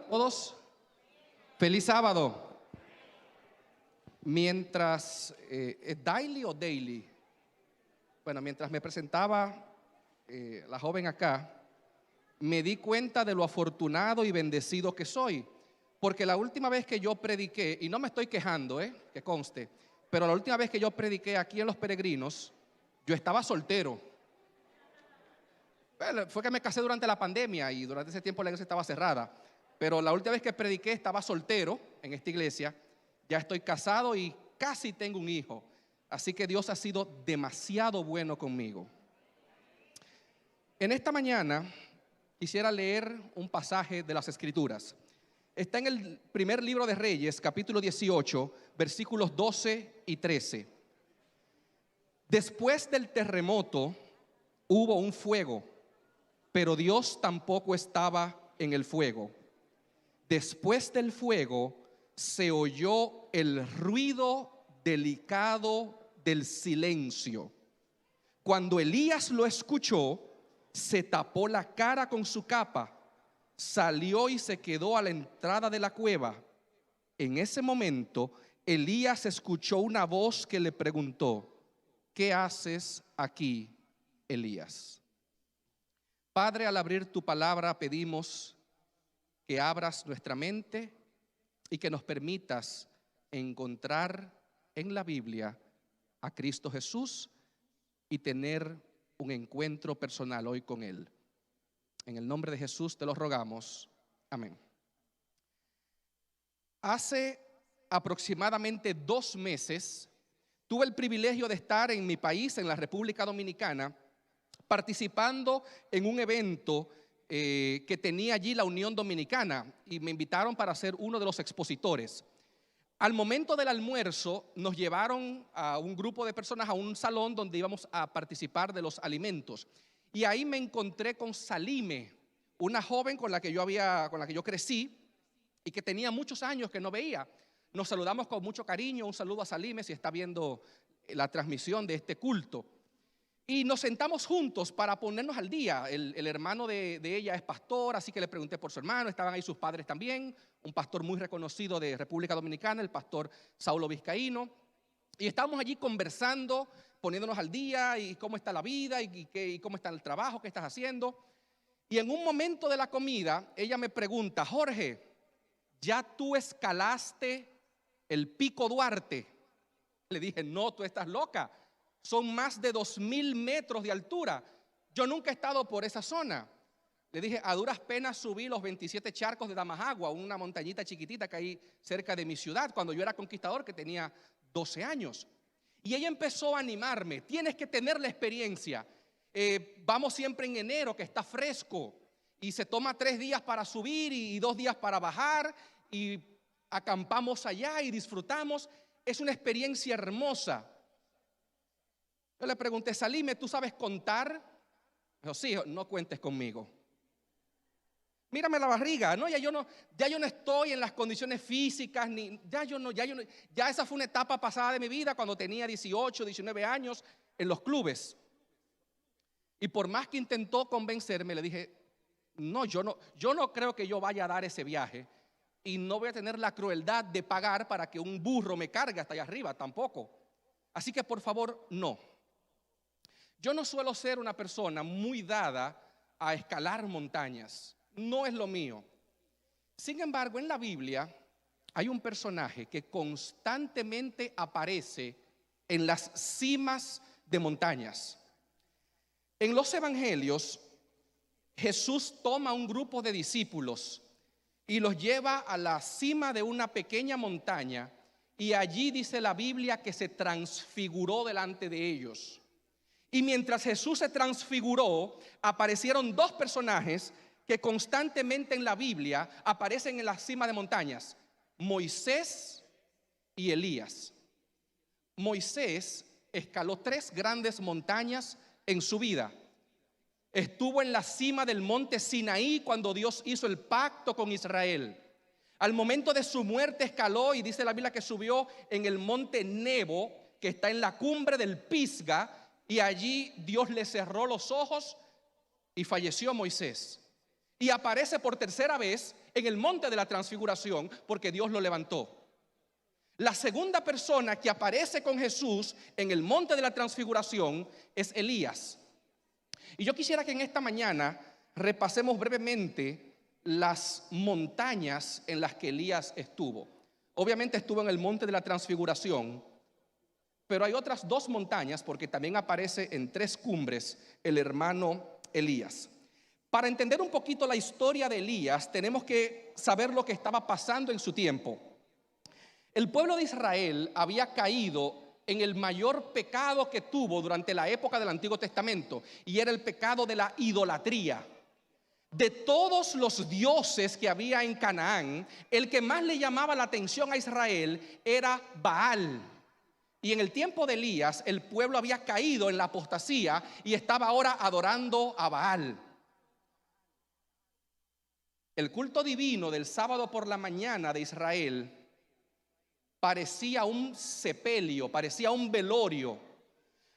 todos. Feliz sábado. Mientras, ¿es daily o daily? Bueno, mientras me presentaba la joven acá, me di cuenta de lo afortunado y bendecido que soy. Porque la última vez que yo prediqué, y no me estoy quejando, que conste, pero la última vez que yo prediqué aquí en Los Peregrinos, yo estaba soltero. Bueno, fue que me casé durante la pandemia y durante ese tiempo la iglesia estaba cerrada. Pero la última vez que prediqué estaba soltero en esta iglesia. Ya estoy casado y casi tengo un hijo. Así que Dios ha sido demasiado bueno conmigo. En esta mañana quisiera leer un pasaje de las Escrituras. Está en el primer libro de Reyes, capítulo 18, versículos 12 y 13. Después del terremoto hubo un fuego, pero Dios tampoco estaba en el fuego. Después del fuego se oyó el ruido delicado del silencio. Cuando Elías lo escuchó, se tapó la cara con su capa, salió y se quedó a la entrada de la cueva. En ese momento, Elías escuchó una voz que le preguntó: ¿qué haces aquí, Elías? Padre, al abrir tu palabra pedimos que abras nuestra mente y que nos permitas encontrar en la Biblia a Cristo Jesús y tener un encuentro personal hoy con Él. En el nombre de Jesús te lo rogamos. Amén. Hace aproximadamente 2 meses tuve el privilegio de estar en mi país, en la República Dominicana, participando en un evento que tenía allí la Unión Dominicana, y me invitaron para ser uno de los expositores. Al momento del almuerzo nos llevaron a un grupo de personas a un salón donde íbamos a participar de los alimentos, y ahí me encontré con Salime, una joven con la que yo crecí y que tenía muchos años que no veía. Nos saludamos con mucho cariño. Un saludo a Salime si está viendo la transmisión de este culto. Y nos sentamos juntos para ponernos al día. El hermano de ella es pastor, así que le pregunté por su hermano. Estaban ahí sus padres también, un pastor muy reconocido de República Dominicana, el pastor Saulo Vizcaíno. Y estábamos allí conversando, poniéndonos al día, y cómo está la vida, y cómo está el trabajo, qué estás haciendo. Y en un momento de la comida, ella me pregunta: Jorge, ¿ya tú escalaste el Pico Duarte? Le dije: no, tú estás loca. Son más de 2,000 metros de altura. Yo nunca he estado por esa zona. Le dije: a duras penas subí los 27 charcos de Damajagua, una montañita chiquitita que hay cerca de mi ciudad, cuando yo era conquistador, que tenía 12 años. Y ella empezó a animarme: tienes que tener la experiencia. Vamos siempre en enero, que está fresco, y se toma 3 días para subir y 2 días para bajar, y acampamos allá y disfrutamos. Es una experiencia hermosa. Yo le pregunté: Salime, ¿tú sabes contar? Dijo: sí. No cuentes conmigo. Mírame la barriga. No, ya yo no estoy en las condiciones físicas, ya esa fue una etapa pasada de mi vida cuando tenía 18, 19 años en los clubes. Y por más que intentó convencerme, le dije: no, yo no creo que yo vaya a dar ese viaje, y no voy a tener la crueldad de pagar para que un burro me cargue hasta allá arriba, tampoco. Así que por favor, no. Yo no suelo ser una persona muy dada a escalar montañas. No es lo mío. Sin embargo, en la Biblia hay un personaje que constantemente aparece en las cimas de montañas. En los evangelios, Jesús toma un grupo de discípulos y los lleva a la cima de una pequeña montaña, y allí dice la Biblia que se transfiguró delante de ellos. Y mientras Jesús se transfiguró, aparecieron 2 personajes que constantemente en la Biblia aparecen en la cima de montañas: Moisés y Elías. Moisés escaló 3 grandes montañas en su vida. Estuvo en la cima del monte Sinaí cuando Dios hizo el pacto con Israel. Al momento de su muerte escaló, y dice la Biblia que subió en el monte Nebo, que está en la cumbre del Pisga, y allí Dios le cerró los ojos y falleció Moisés. y aparece por tercera vez en el monte de la transfiguración porque Dios lo levantó. La segunda persona que aparece con Jesús en el monte de la transfiguración es Elías. Y yo quisiera que en esta mañana repasemos brevemente las montañas en las que Elías estuvo. Obviamente estuvo en el monte de la transfiguración, pero hay otras dos montañas porque también aparece en tres cumbres el hermano Elías. Para entender un poquito la historia de Elías, tenemos que saber lo que estaba pasando en su tiempo. El pueblo de Israel había caído en el mayor pecado que tuvo durante la época del Antiguo Testamento, y era el pecado de la idolatría. De todos los dioses que había en Canaán, el que más le llamaba la atención a Israel era Baal. Y en el tiempo de Elías, el pueblo había caído en la apostasía y estaba ahora adorando a Baal. El culto divino del sábado por la mañana de Israel parecía un sepelio, parecía un velorio,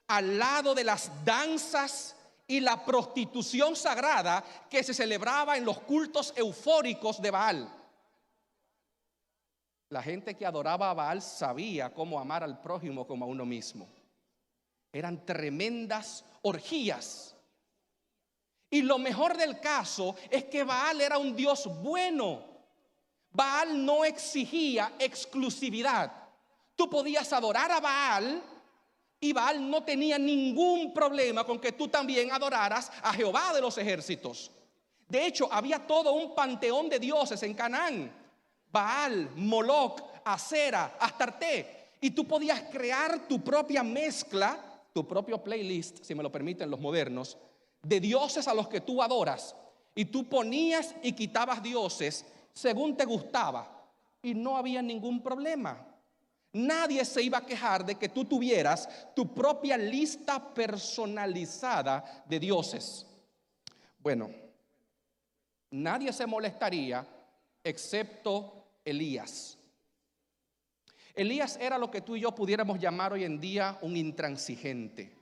al lado de las danzas y la prostitución sagrada que se celebraba en los cultos eufóricos de Baal. La gente que adoraba a Baal sabía cómo amar al prójimo como a uno mismo. Eran tremendas orgías. Y lo mejor del caso es que Baal era un dios bueno. Baal no exigía exclusividad. Tú podías adorar a Baal y Baal no tenía ningún problema con que tú también adoraras a Jehová de los ejércitos. De hecho, había todo un panteón de dioses en Canaán: Baal, Moloc, Acera, Astarte. Y tú podías crear tu propia mezcla, tu propio playlist, si me lo permiten los modernos, de dioses a los que tú adoras. Y tú ponías y quitabas dioses según te gustaba, y no había ningún problema. Nadie se iba a quejar de que tú tuvieras tu propia lista personalizada de dioses. Bueno, nadie se molestaría excepto Elías. Elías era lo que tú y yo pudiéramos llamar hoy en día un intransigente,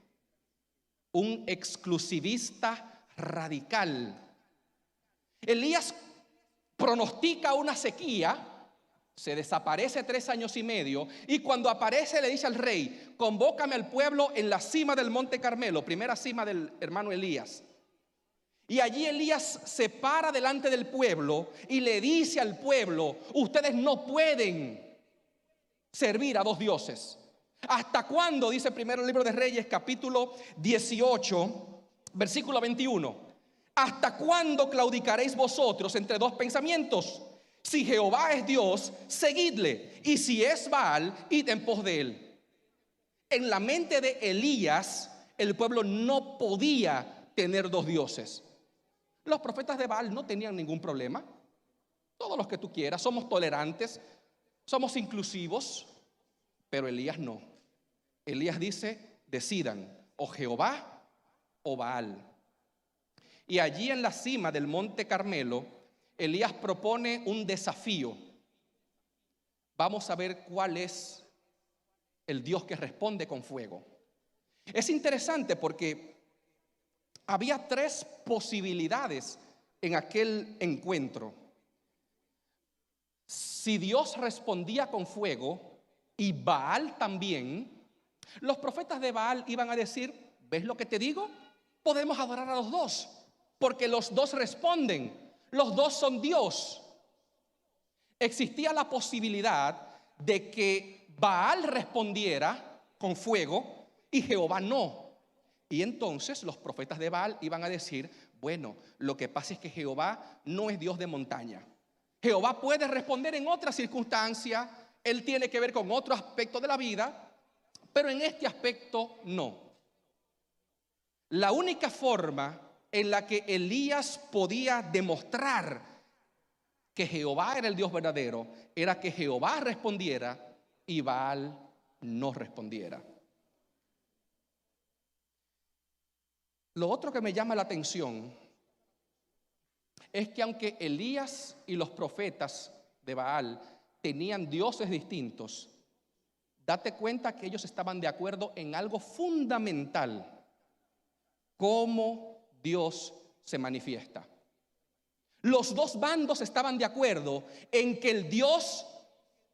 un exclusivista radical. Elías pronostica una sequía, se desaparece 3 años y medio, y cuando aparece le dice al rey: convócame al pueblo en la cima del monte Carmelo, primera cima del hermano Elías. Y allí Elías se para delante del pueblo y le dice al pueblo: ustedes no pueden servir a dos dioses. ¿Hasta cuándo? Dice primero el libro de Reyes, capítulo 18, versículo 21. ¿Hasta cuándo claudicaréis vosotros entre dos pensamientos? Si Jehová es Dios, seguidle, y si es Baal, id en pos de él. En la mente de Elías, el pueblo no podía tener dos dioses. Los profetas de Baal no tenían ningún problema. Todos los que tú quieras, somos tolerantes, somos inclusivos, pero Elías no. Elías dice: decidan, o Jehová o Baal. Y allí en la cima del monte Carmelo, Elías propone un desafío. Vamos a ver cuál es el Dios que responde con fuego. Es interesante porque había 3 posibilidades en aquel encuentro. Si Dios respondía con fuego y Baal también, los profetas de Baal iban a decir: ¿ves lo que te digo? Podemos adorar a los dos, porque los dos responden, los dos son Dios. Existía la posibilidad de que Baal respondiera con fuego y Jehová no. Y entonces los profetas de Baal iban a decir: bueno, lo que pasa es que Jehová no es Dios de montaña. Jehová puede responder en otra circunstancia, él tiene que ver con otro aspecto de la vida, pero en este aspecto no. La única forma en la que Elías podía demostrar que Jehová era el Dios verdadero era que Jehová respondiera y Baal no respondiera. Lo otro que me llama la atención es que aunque Elías y los profetas de Baal tenían dioses distintos, date cuenta que ellos estaban de acuerdo en algo fundamental: cómo Dios se manifiesta. Los dos bandos estaban de acuerdo en que el Dios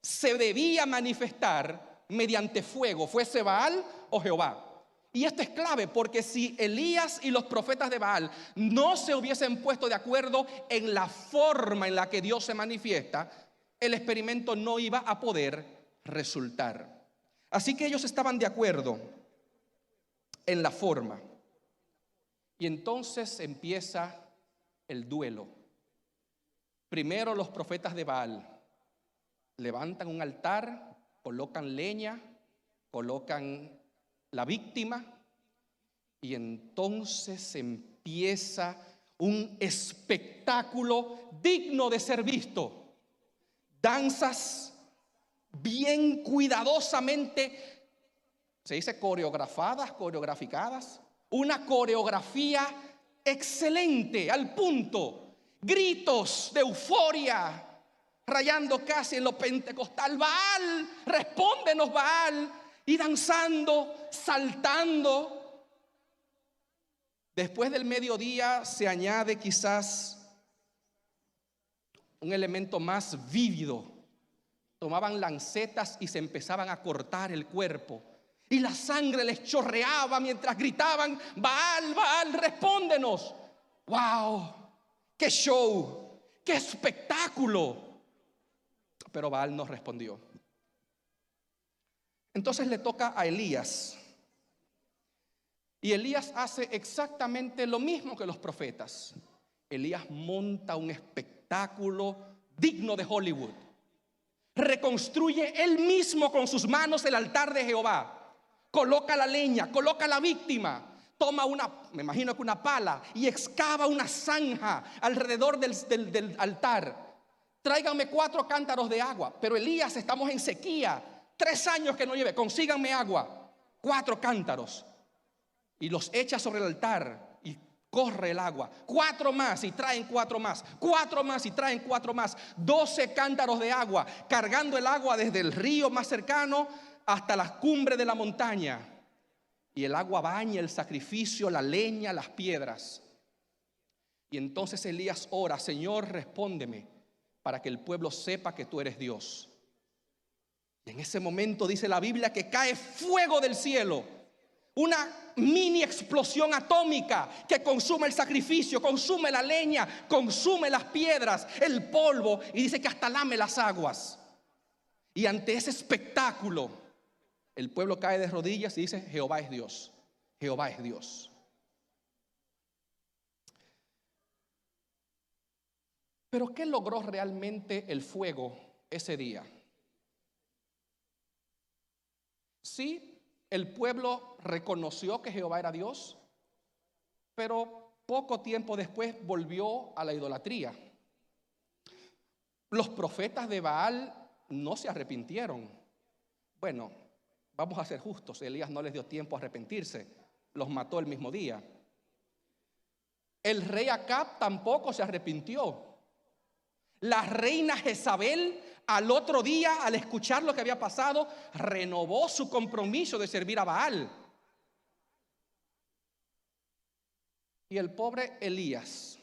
se debía manifestar mediante fuego, fuese Baal o Jehová. Y esto es clave porque si Elías y los profetas de Baal no se hubiesen puesto de acuerdo en la forma en la que Dios se manifiesta, el experimento no iba a poder resultar. Así que ellos estaban de acuerdo en la forma. Y entonces empieza el duelo. Primero los profetas de Baal levantan un altar, colocan leña, colocan la víctima, y entonces empieza un espectáculo digno de ser visto. Danzas bien cuidadosamente, se dice coreograficadas, una coreografía excelente, al punto, gritos de euforia, rayando casi en lo pentecostal. Baal, respóndenos, Baal. Y danzando, saltando. Después del mediodía se añade quizás un elemento más vívido. Tomaban lancetas y se empezaban a cortar el cuerpo. Y la sangre les chorreaba mientras gritaban: Baal, Baal, respóndenos. ¡Wow! ¡Qué show! ¡Qué espectáculo! Pero Baal no respondió. Entonces le toca a Elías. Y Elías hace exactamente lo mismo que los profetas. Elías monta un espectáculo digno de Hollywood. Reconstruye él mismo con sus manos el altar de Jehová. Coloca la leña, coloca la víctima. Toma me imagino que una pala, y excava una zanja alrededor del altar. Tráiganme 4 cántaros de agua. Pero Elías, estamos en sequía. 3 años que no llueve, consíganme agua. 4 cántaros. Y los echa sobre el altar y corre el agua. 4 más y traen 4 más. 4 más y traen 4 más. 12 cántaros de agua, cargando el agua desde el río más cercano hasta la cumbre de la montaña. Y el agua baña el sacrificio, la leña, las piedras. Y entonces Elías ora: Señor, respóndeme, para que el pueblo sepa que tú eres Dios. Y en ese momento dice la Biblia que cae fuego del cielo, una mini explosión atómica que consume el sacrificio, consume la leña, consume las piedras, el polvo, y dice que hasta lame las aguas. Y ante ese espectáculo, el pueblo cae de rodillas y dice: Jehová es Dios, Jehová es Dios. Pero ¿qué logró realmente el fuego ese día? Sí, el pueblo reconoció que Jehová era Dios, pero poco tiempo después volvió a la idolatría. Los profetas de Baal no se arrepintieron. Bueno, vamos a ser justos, Elías no les dio tiempo a arrepentirse, los mató el mismo día. El rey Acab tampoco se arrepintió. La reina Jezabel, al otro día, al escuchar lo que había pasado, renovó su compromiso de servir a Baal. Y el pobre Elías,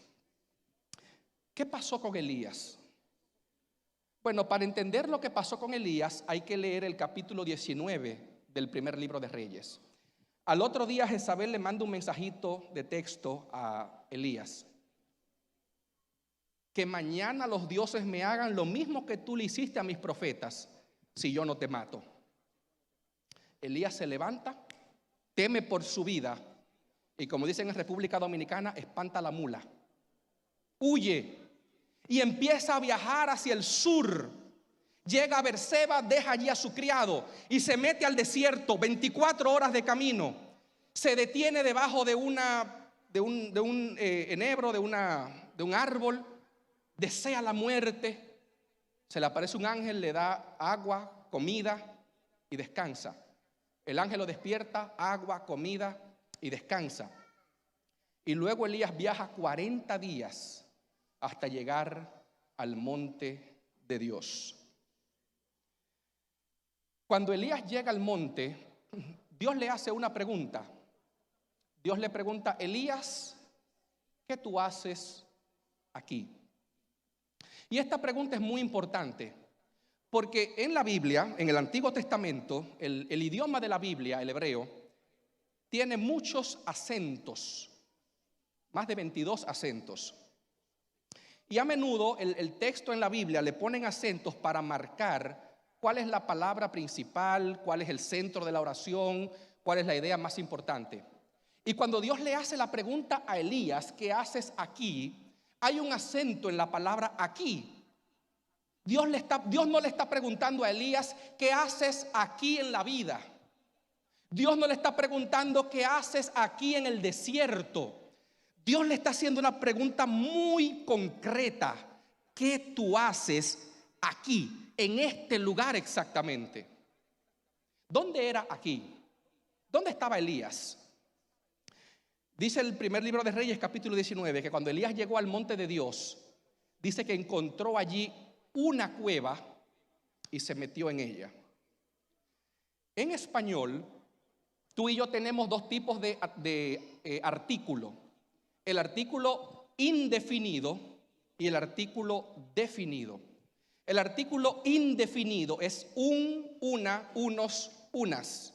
¿qué pasó con Elías? Bueno, para entender lo que pasó con Elías hay que leer el capítulo 19 del primer libro de Reyes. Al otro día Jezabel le manda un mensajito de texto a Elías: que mañana los dioses me hagan lo mismo que tú le hiciste a mis profetas, si yo no te mato. Elías se levanta, teme por su vida, y como dicen en República Dominicana, espanta la mula. Huye y empieza a viajar hacia el sur. Llega a Berseba, deja allí a su criado y se mete al desierto, 24 horas de camino. Se detiene debajo de un enebro, de un árbol. Desea la muerte. Se le aparece un ángel, le da agua, comida y descansa. El ángel lo despierta, agua, comida y descansa. Y luego Elías viaja 40 días hasta llegar al monte de Dios. Cuando Elías llega al monte, Dios le hace una pregunta. Dios le pregunta: Elías, ¿qué tú haces aquí? Y esta pregunta es muy importante, porque en la Biblia, en el Antiguo Testamento, el idioma de la Biblia, el hebreo, tiene muchos acentos, más de 22 acentos. Y a menudo el texto en la Biblia le ponen acentos para marcar cuál es la palabra principal, cuál es el centro de la oración, cuál es la idea más importante. Y cuando Dios le hace la pregunta a Elías, ¿qué haces aquí?, hay un acento en la palabra aquí. Dios no le está preguntando a Elías, ¿qué haces aquí en la vida? Dios no le está preguntando, ¿qué haces aquí en el desierto? Dios le está haciendo una pregunta muy concreta. ¿Qué tú haces aquí, en este lugar exactamente? ¿Dónde era aquí? ¿Dónde estaba Elías? Dice el primer libro de Reyes, capítulo 19, que cuando Elías llegó al monte de Dios, dice que encontró allí una cueva y se metió en ella. En español, tú y yo tenemos dos tipos de artículo. El artículo indefinido y el artículo definido. El artículo indefinido es un, una, unos, unas.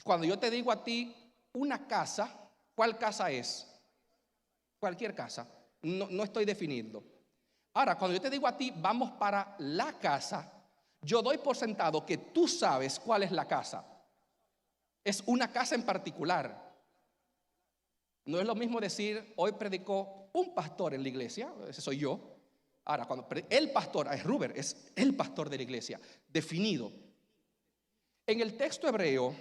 Cuando yo te digo a ti una casa, ¿cuál casa es? Cualquier casa. No estoy definiendo. Ahora, cuando yo te digo a ti, vamos para la casa, yo doy por sentado que tú sabes cuál es la casa. Es una casa en particular. No es lo mismo decir, hoy predicó un pastor en la iglesia, ese soy yo. Ahora, cuando el pastor, es Ruber, es el pastor de la iglesia, definido. En el texto hebreo,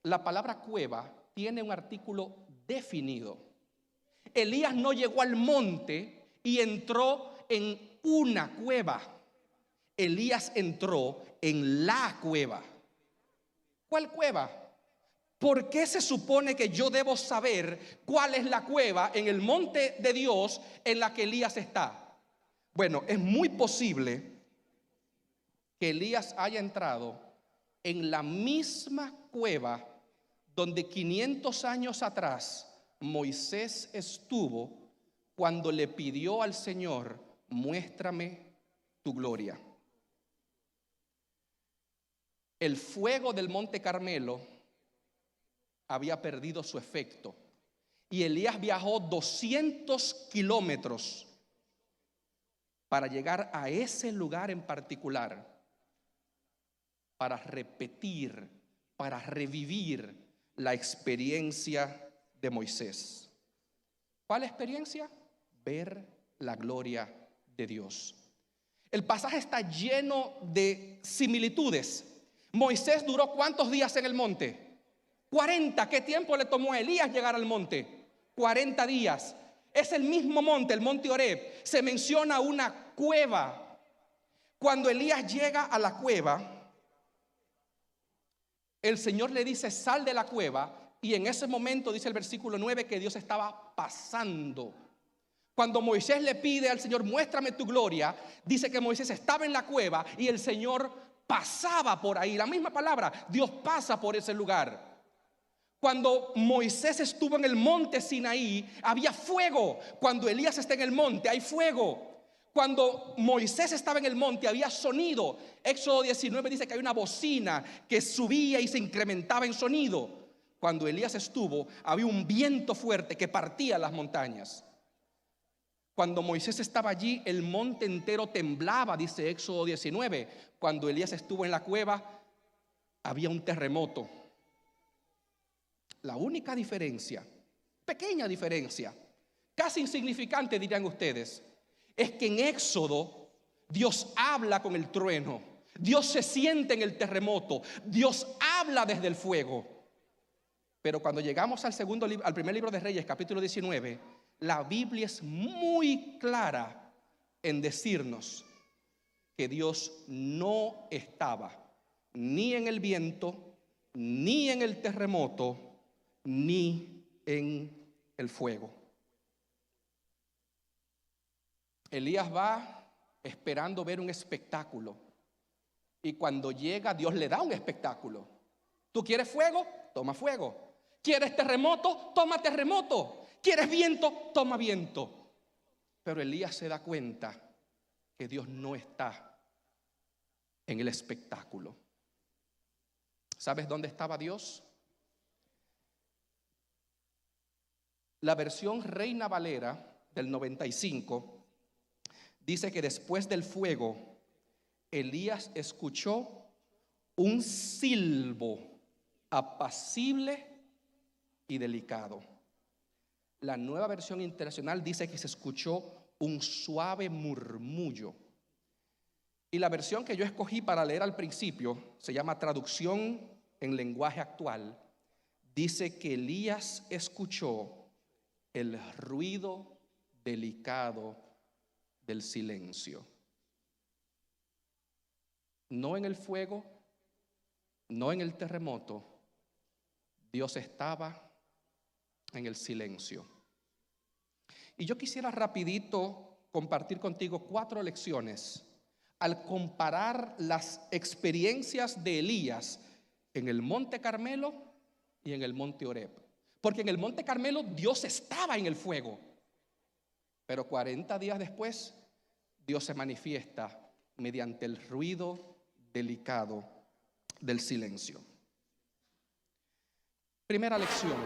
la palabra cueva tiene un artículo definido. Elías no llegó al monte y entró en una cueva. Elías entró en la cueva. ¿Cuál cueva? ¿Por qué se supone que yo debo saber cuál es la cueva en el monte de Dios en la que Elías está? Bueno, es muy posible que Elías haya entrado en la misma cueva donde 500 años atrás Moisés estuvo cuando le pidió al Señor, muéstrame tu gloria. El fuego del monte Carmelo había perdido su efecto y Elías viajó 200 kilómetros para llegar a ese lugar en particular, para repetir, para revivir la experiencia de Moisés. ¿Cuál experiencia? Ver la gloria de Dios. El pasaje está lleno de similitudes. Moisés duró ¿cuántos días en el monte? 40. ¿Qué tiempo le tomó a Elías llegar al monte? 40 días. Es el mismo monte, el monte Horeb. Se menciona una cueva. Cuando Elías llega a la cueva, el Señor le dice, sal de la cueva. Y en ese momento dice el versículo 9 que Dios estaba pasando. Cuando Moisés le pide al Señor, muéstrame tu gloria, dice que Moisés estaba en la cueva y el Señor pasaba por ahí. La misma palabra, Dios pasa por ese lugar. Cuando Moisés estuvo en el monte Sinaí, había fuego. Cuando Elías está en el monte, hay fuego. Cuando Moisés estaba en el monte, había sonido. Éxodo 19 dice que hay una bocina que subía y se incrementaba en sonido. Cuando Elías estuvo, había un viento fuerte que partía las montañas. Cuando Moisés estaba allí, el monte entero temblaba, dice Éxodo 19. Cuando Elías estuvo en la cueva, había un terremoto. La única diferencia, pequeña diferencia, casi insignificante dirían ustedes, es que en Éxodo Dios habla con el trueno, Dios se siente en el terremoto, Dios habla desde el fuego. Pero cuando llegamos al primer libro de Reyes, capítulo 19, la Biblia es muy clara en decirnos que Dios no estaba ni en el viento, ni en el terremoto, ni en el fuego. Elías va esperando ver un espectáculo y cuando llega Dios le da un espectáculo. ¿Tú quieres fuego? Toma fuego. ¿Quieres terremoto? Toma terremoto. ¿Quieres viento? Toma viento. Pero Elías se da cuenta que Dios no está en el espectáculo. ¿Sabes dónde estaba Dios? La versión Reina Valera del 95 dice que después del fuego, Elías escuchó un silbo apacible y delicado. La Nueva Versión Internacional dice que se escuchó un suave murmullo. Y la versión que yo escogí para leer al principio, se llama Traducción en Lenguaje Actual, dice que Elías escuchó el ruido delicado del silencio. No en el fuego, no en el terremoto, Dios estaba en el silencio. Y yo quisiera rapidito compartir contigo 4 lecciones al comparar las experiencias de Elías en el Monte Carmelo y en el Monte Horeb. Porque en el Monte Carmelo Dios estaba en el fuego, pero 40 días después Dios se manifiesta mediante el ruido delicado del silencio. Primera lección: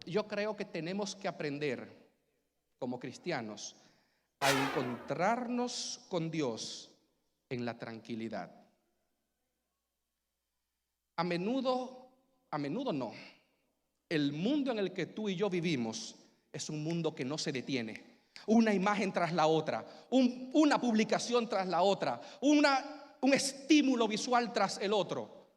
yo creo que tenemos que aprender como cristianos a encontrarnos con Dios en la tranquilidad. A menudo no. El mundo en el que tú y yo vivimos es un mundo que no se detiene. Una imagen tras la otra, una publicación tras la otra, un estímulo visual tras el otro.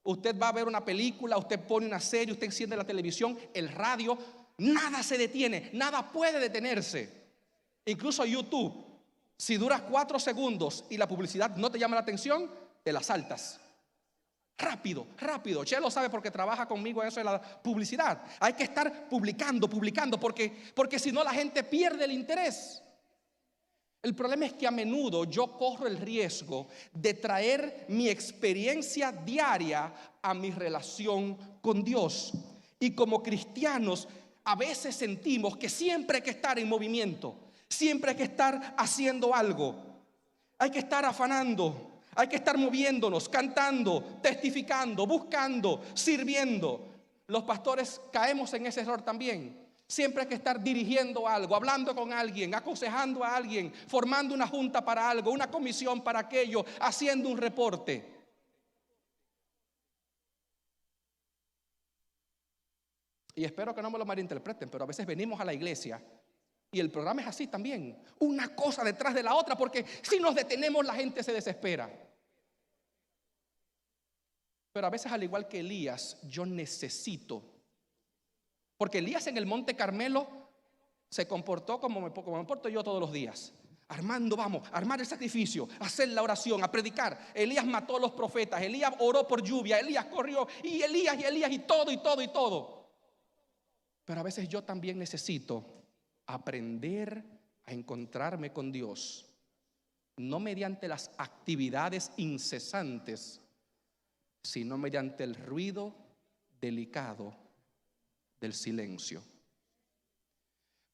Usted va a ver una película, usted pone una serie, usted enciende la televisión, el radio, nada se detiene, nada puede detenerse. Incluso YouTube, si duras 4 segundos y la publicidad no te llama la atención, te la saltas. Rápido, rápido. Chelo sabe porque trabaja conmigo en eso de la publicidad. Hay que estar publicando, porque si no la gente pierde el interés. El problema es que a menudo yo corro el riesgo de traer mi experiencia diaria a mi relación con Dios. Y como cristianos a veces sentimos que siempre hay que estar en movimiento, siempre hay que estar haciendo algo, hay que estar afanando, hay que estar moviéndonos, cantando, testificando, buscando, sirviendo. Los pastores caemos en ese error también. Siempre hay que estar dirigiendo algo, hablando con alguien, aconsejando a alguien, formando una junta para algo, una comisión para aquello, haciendo un reporte. Y espero que no me lo malinterpreten, pero a veces venimos a la iglesia y el programa es así también, una cosa detrás de la otra, porque si nos detenemos la gente se desespera. Pero a veces, al igual que Elías, yo necesito, porque Elías en el Monte Carmelo se comportó como me porto yo todos los días. Armando, vamos, a armar el sacrificio, a hacer la oración, a predicar. Elías mató a los profetas, Elías oró por lluvia, Elías corrió, y Elías y todo. Pero a veces yo también necesito aprender a encontrarme con Dios, no mediante las actividades incesantes, sino mediante el ruido delicado del silencio.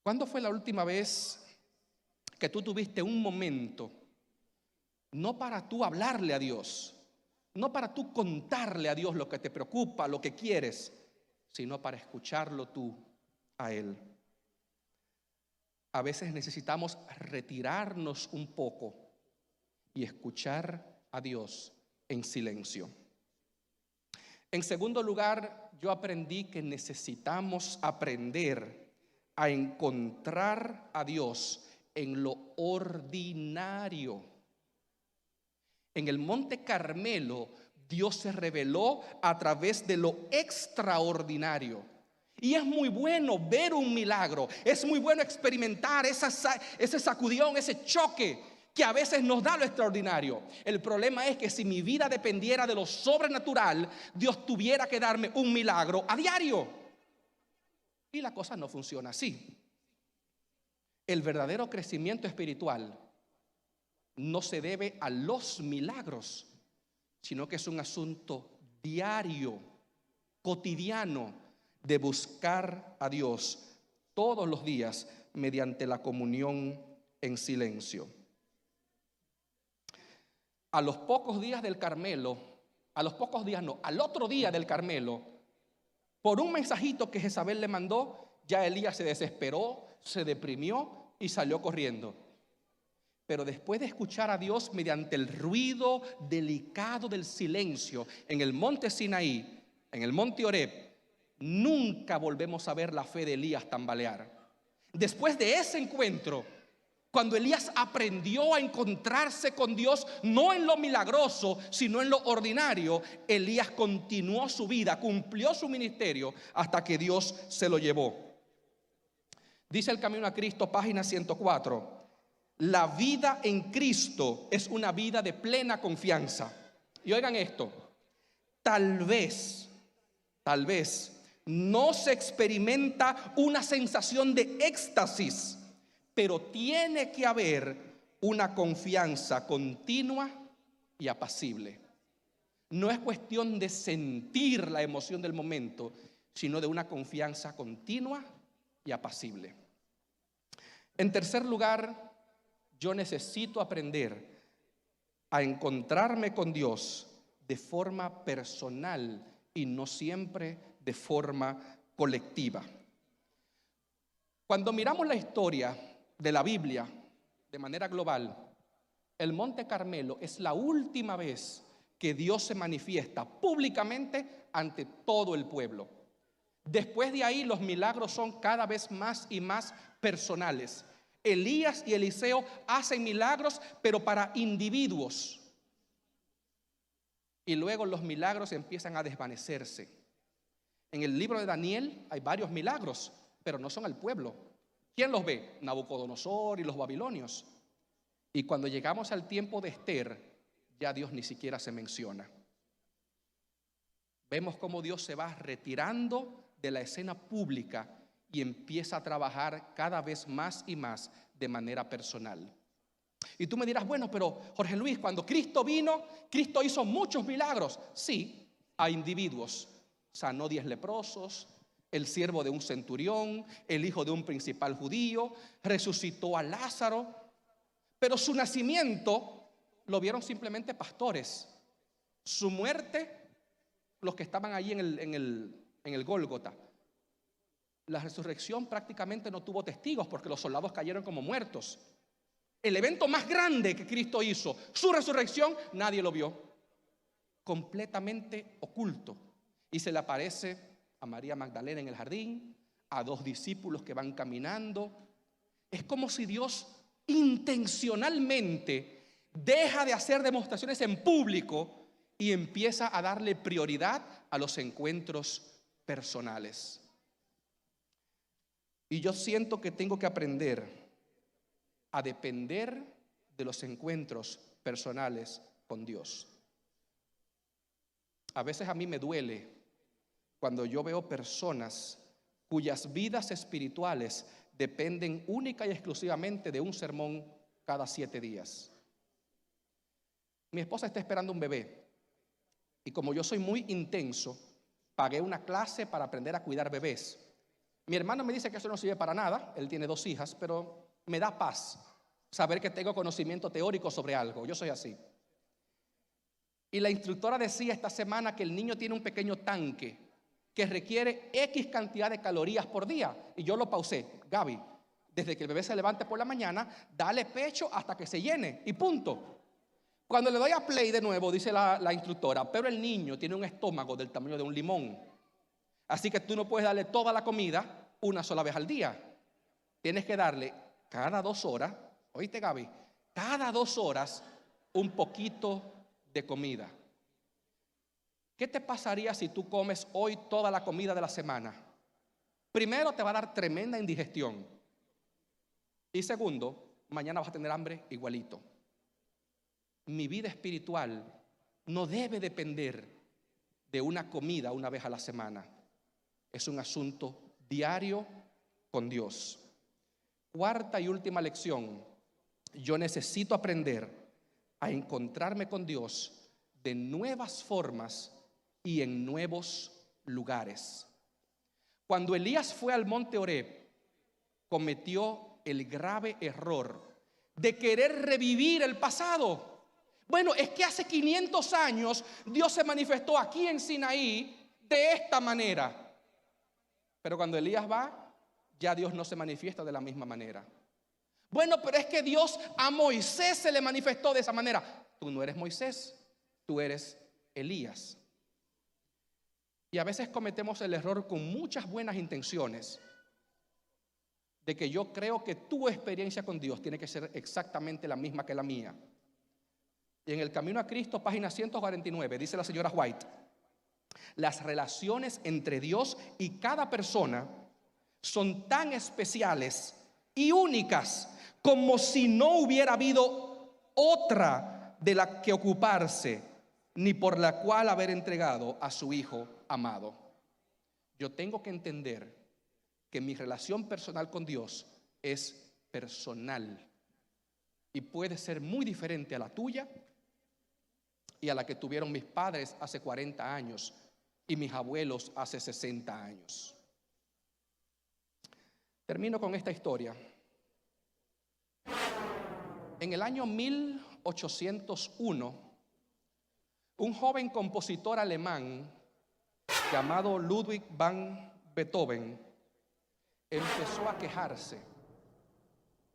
¿Cuándo fue la última vez que tú tuviste un momento, no para tú hablarle a Dios, no para tú contarle a Dios lo que te preocupa, lo que quieres, sino para escucharlo tú a Él? A veces necesitamos retirarnos un poco y escuchar a Dios en silencio. En segundo lugar, yo aprendí que necesitamos aprender a encontrar a Dios en lo ordinario. En el Monte Carmelo, Dios se reveló a través de lo extraordinario. Y es muy bueno ver un milagro, es muy bueno experimentar ese sacudión, ese choque que a veces nos da lo extraordinario. El problema es que si mi vida dependiera de lo sobrenatural, Dios tuviera que darme un milagro a diario. Y la cosa no funciona así. El verdadero crecimiento espiritual no se debe a los milagros, sino que es un asunto diario, cotidiano, de buscar a Dios todos los días mediante la comunión en silencio. A los pocos días del Carmelo, al otro día del Carmelo, por un mensajito que Jezabel le mandó, ya Elías se desesperó, se deprimió y salió corriendo. Pero después de escuchar a Dios mediante el ruido delicado del silencio en el monte Sinaí, en el monte Horeb, nunca volvemos a ver la fe de Elías tambalear. Después de ese encuentro, cuando Elías aprendió a encontrarse con Dios, no en lo milagroso, sino en lo ordinario, Elías continuó su vida, cumplió su ministerio hasta que Dios se lo llevó. Dice El Camino a Cristo, página 104. La vida en Cristo es una vida de plena confianza. Y oigan esto, tal vez no se experimenta una sensación de éxtasis, pero tiene que haber una confianza continua y apacible. No es cuestión de sentir la emoción del momento, sino de una confianza continua y apacible. En tercer lugar, yo necesito aprender a encontrarme con Dios de forma personal y no siempre de forma colectiva. Cuando miramos la historia de la Biblia de manera global, el Monte Carmelo es la última vez que Dios se manifiesta públicamente ante todo el pueblo. Después de ahí, los milagros son cada vez más y más personales. Elías y Eliseo hacen milagros, pero para individuos. Y luego los milagros empiezan a desvanecerse. En el libro de Daniel hay varios milagros, pero no son al pueblo. ¿Quién los ve? Nabucodonosor y los babilonios. Y cuando llegamos al tiempo de Esther, ya Dios ni siquiera se menciona. Vemos cómo Dios se va retirando de la escena pública y empieza a trabajar cada vez más y más de manera personal. Y tú me dirás, bueno, pero Jorge Luis, cuando Cristo vino, Cristo hizo muchos milagros. Sí, a individuos. Sanó 10 leprosos, el siervo de un centurión, el hijo de un principal judío, resucitó a Lázaro. Pero su nacimiento lo vieron simplemente pastores. Su muerte, los que estaban allí en el Gólgota. La resurrección prácticamente no tuvo testigos porque los soldados cayeron como muertos. El evento más grande que Cristo hizo, su resurrección, nadie lo vio. Completamente oculto. Y se le aparece a María Magdalena en el jardín, a 2 discípulos que van caminando. Es como si Dios intencionalmente deja de hacer demostraciones en público y empieza a darle prioridad a los encuentros personales. Y yo siento que tengo que aprender a depender de los encuentros personales con Dios. A veces a mí me duele cuando yo veo personas cuyas vidas espirituales dependen única y exclusivamente de un sermón cada 7 días. Mi esposa está esperando un bebé y como yo soy muy intenso, pagué una clase para aprender a cuidar bebés. Mi hermano me dice que eso no sirve para nada, él tiene 2 hijas, pero me da paz saber que tengo conocimiento teórico sobre algo. Yo soy así. Y la instructora decía esta semana que el niño tiene un pequeño tanque que requiere X cantidad de calorías por día. Y yo lo pausé. Gaby, desde que el bebé se levante por la mañana, dale pecho hasta que se llene y punto. Cuando le doy a play de nuevo, dice la instructora, pero el niño tiene un estómago del tamaño de un limón. Así que tú no puedes darle toda la comida una sola vez al día. Tienes que darle cada 2 horas, ¿oíste, Gaby? Cada 2 horas un poquito de comida. ¿Qué te pasaría si tú comes hoy toda la comida de la semana? Primero, te va a dar tremenda indigestión. Y segundo, mañana vas a tener hambre igualito. Mi vida espiritual no debe depender de una comida una vez a la semana. Es un asunto diario con Dios. Cuarta y última lección. Yo necesito aprender a encontrarme con Dios de nuevas formas y en nuevos lugares. Cuando Elías fue al monte Horeb, cometió el grave error de querer revivir el pasado. Bueno, es que hace 500 años Dios se manifestó aquí en Sinaí de esta manera. Pero cuando Elías va, ya Dios no se manifiesta de la misma manera. Bueno, pero es que Dios a Moisés se le manifestó de esa manera. Tú no eres Moisés, tú eres Elías. Y a veces cometemos el error con muchas buenas intenciones de que yo creo que tu experiencia con Dios tiene que ser exactamente la misma que la mía. Y en el Camino a Cristo, página 149, dice la señora White: las relaciones entre Dios y cada persona son tan especiales y únicas como si no hubiera habido otra de la que ocuparse, ni por la cual haber entregado a su Hijo amado. Yo tengo que entender que mi relación personal con Dios es personal y puede ser muy diferente a la tuya y a la que tuvieron mis padres hace 40 años y mis abuelos hace 60 años. Termino con esta historia. En el año 1801, un joven compositor alemán llamado Ludwig van Beethoven empezó a quejarse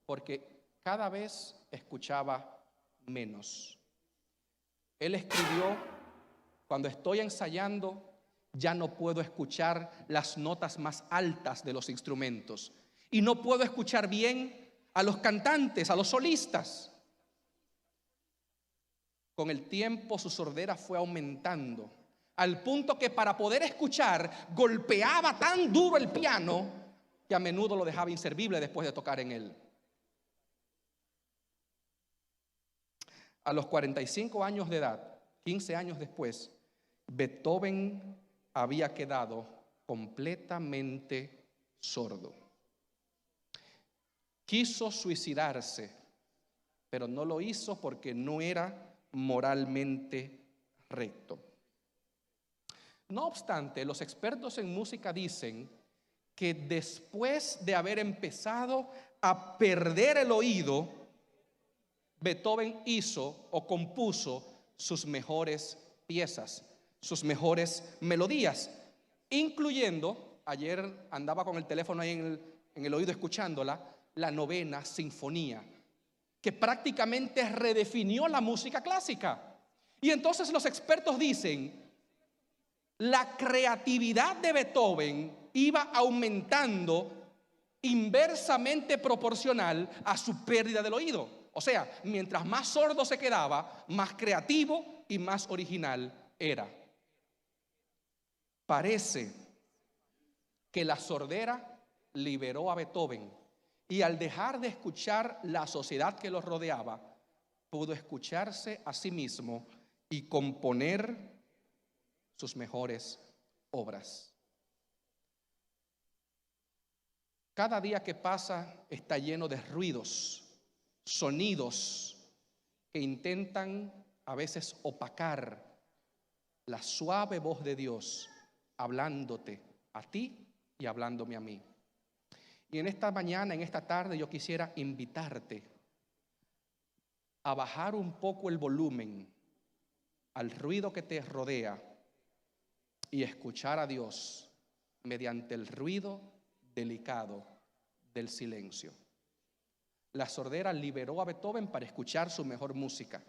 porque cada vez escuchaba menos. Él escribió: cuando estoy ensayando, ya no puedo escuchar las notas más altas de los instrumentos y no puedo escuchar bien a los cantantes, a los solistas. Con el tiempo su sordera fue aumentando, al punto que para poder escuchar golpeaba tan duro el piano que a menudo lo dejaba inservible después de tocar en él. A los 45 años de edad, 15 años después, Beethoven había quedado completamente sordo. Quiso suicidarse, pero no lo hizo porque no era moralmente recto. No obstante, los expertos en música dicen que después de haber empezado a perder el oído, Beethoven hizo o compuso sus mejores piezas, sus mejores melodías, incluyendo, ayer andaba con el teléfono ahí en el oído escuchándola, la novena sinfonía, que prácticamente redefinió la música clásica. Y entonces los expertos dicen: la creatividad de Beethoven iba aumentando inversamente proporcional a su pérdida del oído. O sea, mientras más sordo se quedaba, más creativo y más original era. Parece que la sordera liberó a Beethoven, y al dejar de escuchar la sociedad que lo rodeaba, pudo escucharse a sí mismo y componer sus mejores obras. Cada día que pasa está lleno de ruidos, sonidos que intentan a veces opacar la suave voz de Dios hablándote a ti y hablándome a mí. Y en esta mañana, en esta tarde, yo quisiera invitarte a bajar un poco el volumen al ruido que te rodea y escuchar a Dios mediante el ruido delicado del silencio. La sordera liberó a Beethoven para escuchar su mejor música.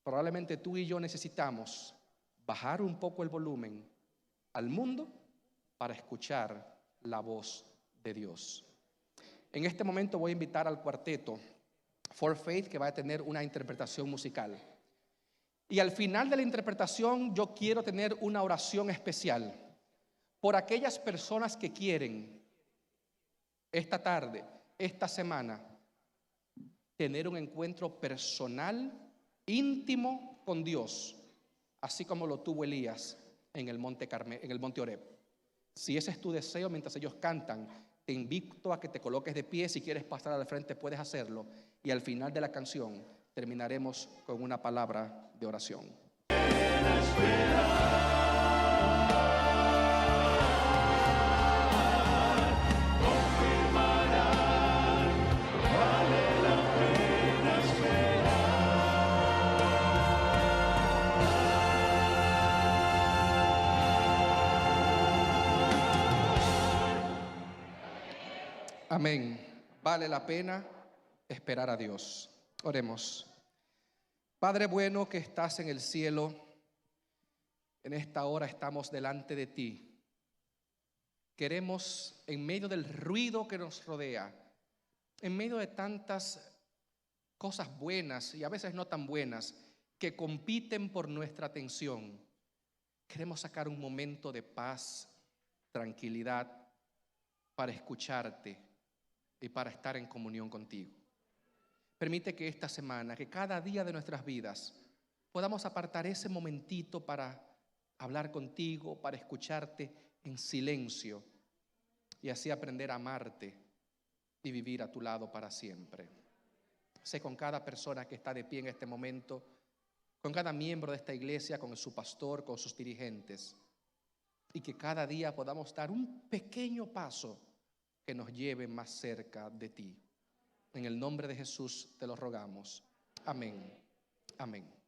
Probablemente tú y yo necesitamos bajar un poco el volumen al mundo para escuchar la voz de Dios. En este momento voy a invitar al cuarteto For Faith, que va a tener una interpretación musical. Y al final de la interpretación yo quiero tener una oración especial por aquellas personas que quieren esta tarde, esta semana, tener un encuentro personal, íntimo con Dios, así como lo tuvo Elías en el monte Horeb. Si ese es tu deseo, mientras ellos cantan, te invito a que te coloques de pie. Si quieres pasar al frente, puedes hacerlo. Y al final de la canción terminaremos con una palabra de oración. Confirma Amén. Vale la pena esperar a Dios. Oremos. Padre bueno que estás en el cielo, en esta hora estamos delante de ti. Queremos, en medio del ruido que nos rodea, en medio de tantas cosas buenas y a veces no tan buenas que compiten por nuestra atención, queremos sacar un momento de paz, tranquilidad, para escucharte y para estar en comunión contigo. Permite que esta semana, que cada día de nuestras vidas, podamos apartar ese momentito para hablar contigo, para escucharte en silencio y así aprender a amarte y vivir a tu lado para siempre. Sé con cada persona que está de pie en este momento, con cada miembro de esta iglesia, con su pastor, con sus dirigentes, y que cada día podamos dar un pequeño paso que nos lleve más cerca de ti. En el nombre de Jesús te lo rogamos. Amén. Amén.